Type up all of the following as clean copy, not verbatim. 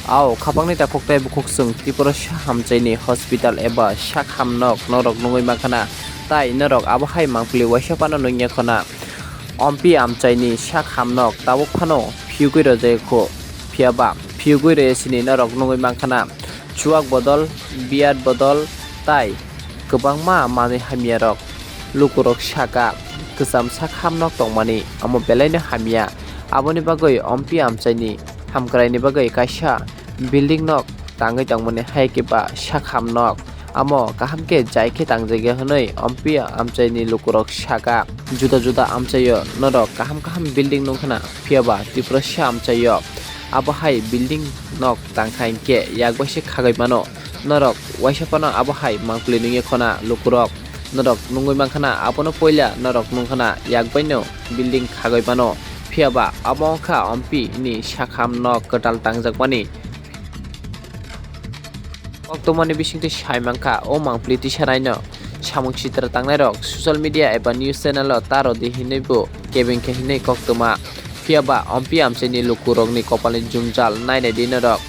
Aw khabangni tapoktai bukhuk Tripura Hamchaini Hospital eba Shak Hamnok norok nungoi makhana tai norok abo hai mangpli waisapano nungya khona Ompi Amchaini Shak Hamnok tabuk phano phiugui rojai kho phiaba phiugui resini norok nungoi makhana chuak bodol biat bodol tai kwbangma manui hamyarok lukurok saka kwcham Shak Hamnok tongmani amo belaino hamya aboni bagoi Ompi Amchaini hamkraini bagoi kaisa building nok tangoi tongmani haikiba Shak Hamnok amo kahamke jaike tangjaiga hwnoi Ompi Amchaini lukurok saka juda juda amchayo norok kaham building nungkhana phiaba Tripura amchayo abo hai building nok tangkhainke yakbaisi khagai mano norok waisapano abo hai mangpli nungye khona lukurok norok nungoi mankhana abono poila norok nungkhana yakbaino building khagai mano phiaba amo kha Ompi ni Shak Hamnok katal tangjakmani Oktomani bisingti saimangka o mangpli tisaraino samung sitra tangnai social media eba news channel o taro di hinaibo kebeng ke hinai koktoma phiaba Ompi Amchaini lukurokni kopalni jumjal nainai dinorok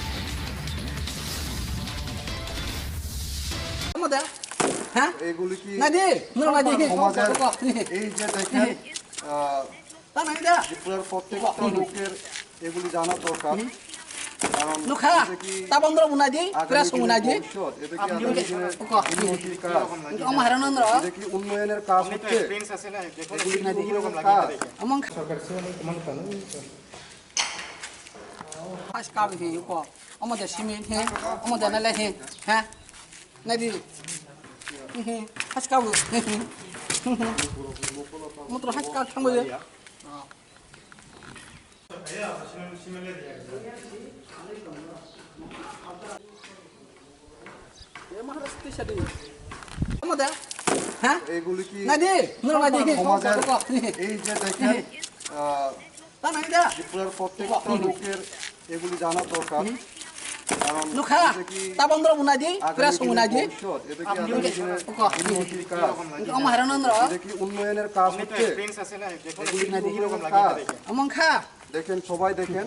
এগুলি কি সমাজের এই যে দেখেন ত্রিপুরার প্রত্যেকটা লোকের এগুলি জানা দরকার কারণ উন্নয়নের কাজ হচ্ছে আমাদের সিমেন্ট হ্যাঁ আমাদের নালে হ্যাঁ নাদি হাসকাবো মাত্র হাসকা থাকবো এগুলি কি সমাজের এই যে দেখেন ত্রিপুরার প্রত্যেকটা লোকের এগুলি জানা দরকার কারণ উন্নয়নের কাজ হচ্ছে দেখেন সবাই দেখেন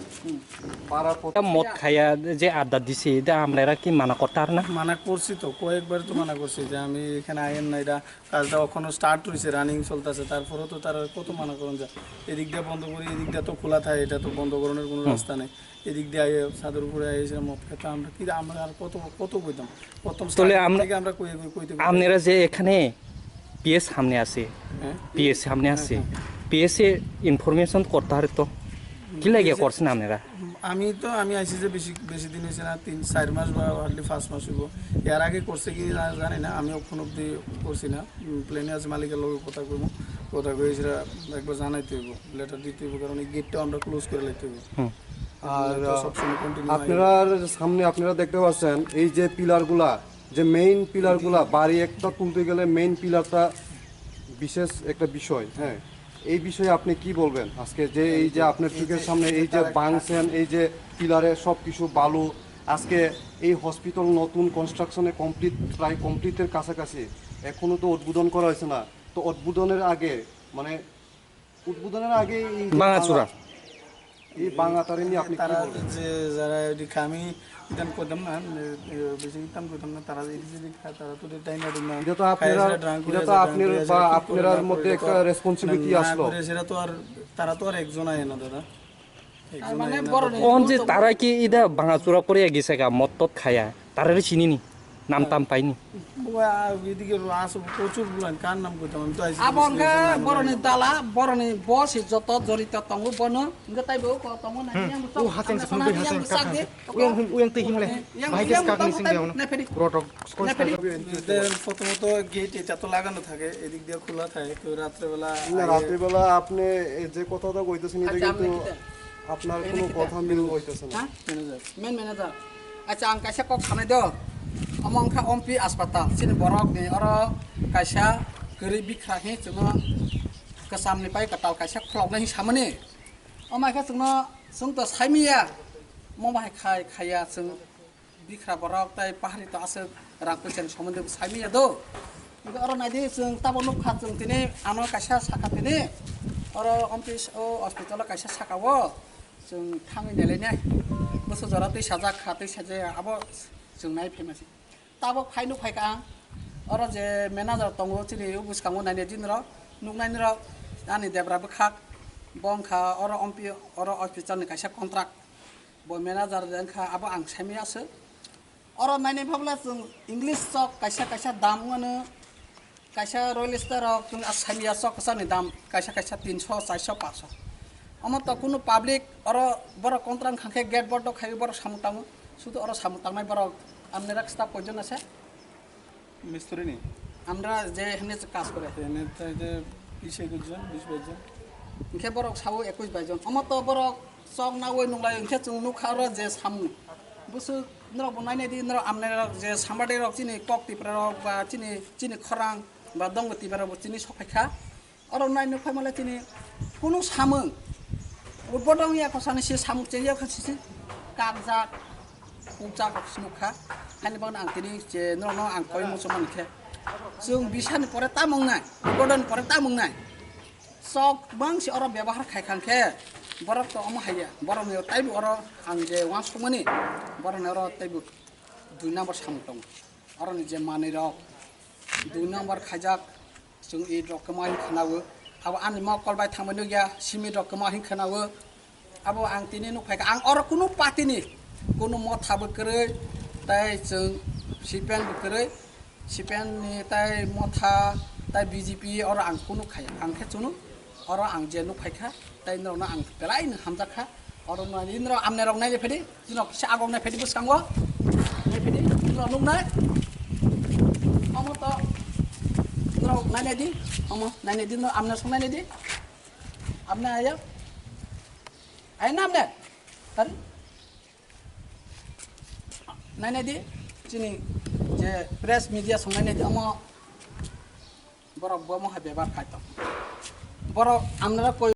মদ খাইয়া যে আড্ডা দিছি এটা আমরা কি মানা করতে আর না মানা করছি তো কয়েকবার তো মানা করছি যে আমি এখানে আইন না এটা কাজটা এখনো স্টার্ট হয়েছে রানিং চলতেছে তারপরেও তো তারা কত মানা করেন যায় এদিক দিয়ে বন্ধ করি এদিক দিয়ে তো খোলা থাকে এটা তো বন্ধ করানোর কোনো রাস্তা নেই এদিক দিয়ে আইয়ে ছাদের উপরে আইসে মদ খেতে আমরা কি আমরা আর কত কইতাম প্রথম আমরা কইতে আপনারা যে এখানে পিএস সামনে আছে পিএস সামনে আছে পিএস এ ইনফরমেশন করতে পারে তো কি লাগে করছেন আপনারা আমি আইসি যে বেশি দিন হয়েছে না 3-4 মাস বা হার্ডলি 5 মাস হইব এর আগে করছে কি জানি না আমি ওখান অব্দি করছি না প্লেনে আছে মালিকের লোক কথা কইব কথা কই সেটা একবার জানাইতে হইব লেটার দিতে হইব কারণ এই গেটটা আমরা ক্লোজ করে লাইতে হইব আর আপনার সামনে আপনারা দেখতে পাচ্ছেন এই যে পিলারগুলা যে মেইন পিলারগুলা বাড়ি একটা তুলতে গেলে মেইন পিলারটা বিশেষ একটা বিষয় হ্যাঁ এই বিষয়ে আপনি কি বলবেন আজকে যে এই যে আপনার চোখের সামনে এই যে বাংছেন এই যে পিলারে সব কিছু বালু আজকে এই হসপিটাল নতুন কনস্ট্রাকশনে প্রায় কমপ্লিটের কাছাকাছি এখনো তো উদ্বোধন করা হয়েছে না তো উদ্বোধনের আগে মানে উদ্বোধনের আগে এই বাঙাতারে নিয়ে আপনি তারা যে যারা আমি ইতান করতাম না বেশি ইতান করতাম না তারা তারা তো টাইম না এটা তো আপনার মধ্যে একটা রেসপন্সিবিলিটি আসলো সেটা তো আর তারা তো আর একজন আয় না দাদা যে তারা কি এটা ভাঙাচোরা করে গেছে গা মদ টদ খায়া তারা চিনি নি নাম টাম পাইনি এদিকে প্রচুর বুলান কার নাম করতাম আমি তো abangka boroni dala boroni boss joto jorita tongo bono inga tai bo ko tongo na yang u hasen sampai hasen uyang teh himle bahaya sekali sing dia protokol প্রথমত গেট এটা তো লাগানো থাকে এদিক দিয়ে খোলা থাকে তো রাত্রিবেলা আপনি যে কথাটা কইতেছেন এটা কিন্তু আপনার কোনো কথা মিল হইতেছে না ম্যানেজার আচ্ছা আং কাইসা cock Sanai the amongka Ompi Hospital sini borok ni oro kaisa geri bikra he chungo kesamni pai katal kaisa khlok na hi samani amai kha chungo chung to saimia mobai khaya chung bikra borok tai pahari to ase rakpusen somonde saimia do oro nadi chung tabonuk kha chung tini ano kaisa saka tini oro Ompi Hospital kaisa sakawo जों थाङै नालाय बोसोर जरा दै साजा दै साजा आबो जों नाय फेमासि ताबो फाइनो फाइका आं अर जे मेनाजार दङ चिनि बुसखाङो नायने दिन र नुनायनि र आनि देब्राबो खाक बंखा अर अम्पि अर अफिसारनि कायसा कन्ट्राक्ट ब मेनाजार देनखा आबो आं सामियासो अर नायने भाबला जों इंलिश सक कायसा दामनो कायसा रयेल स्टार जों सामिया सक कासानि दाम कायसा 300 400 500 अमत कुनु पाब्लिक अर बर कन्ट्राक्ट खांखे गेट बर्ड खाइ बर सामुताङ सुदु अर सामुतांनाय बर আমনে রাস্তা কয়জন আছে মিস্ত্রি নি আমরা যে এখানে কাজ করে এনে তাই যে 20-21 জন 20-22 জন ইনকে বরক সাবো 21-22 জন অমত বরক সক না ওই নংলাই ইনকে जों नुखार जे सामु बुसु नर बनायने दि नर আমনে जे सामबादे रक चिनि कक्ति प्र बा चिनि खरां बा दंगति बार चिनि सफायखा अर नायनो फायमाले चिनि कुनु सामु उबदं या खसानि से सामु चेया खसिसि कागजा उजा खसनुखा हानि बान आं तिनि जे न आं कय मुसमान खे जों बिसान परे ता मंगनाय उबदन परे ता मंगनाय सक बांसि अर व्यवहार खायखांखे बरक तो अम हाया बरक ने ताइबु अर आं जे वां समनि बरक ने अर ताइबु 2 नम्बर सामु दं अर नि जे मानि रक 2 नम्बर खाजाक जों इ रक कमाइ खानावो अब आनि म कलबाय थांमनो गया सिमि रक कमाइ खानावो अब आं तिनि नुफायका आं अर कुनु पार्टीनि कुनु मथाबो करे ताइ जों सिपेन करे सिपेन नि ताइ मथा ताइ बीजेपी अर आं कुनु खाया आं खे चुनु अर आं जे नुफायखा ताइ नरना आं बेलाइ न हामजाखा अर नानि नर आमने रक नाय फेदि जिनक से आगं नाय फेदि बसखांगो नाय फेदि नर नुनाय अमत नर नायने दि अम नायने दि नर आमने संनायने दि आमने आया आय नामने तारि नायने दि चिनि जे प्रेस मीडिया संनायने दि अम बरक बम हा बेबार खायत बरक आमना कोई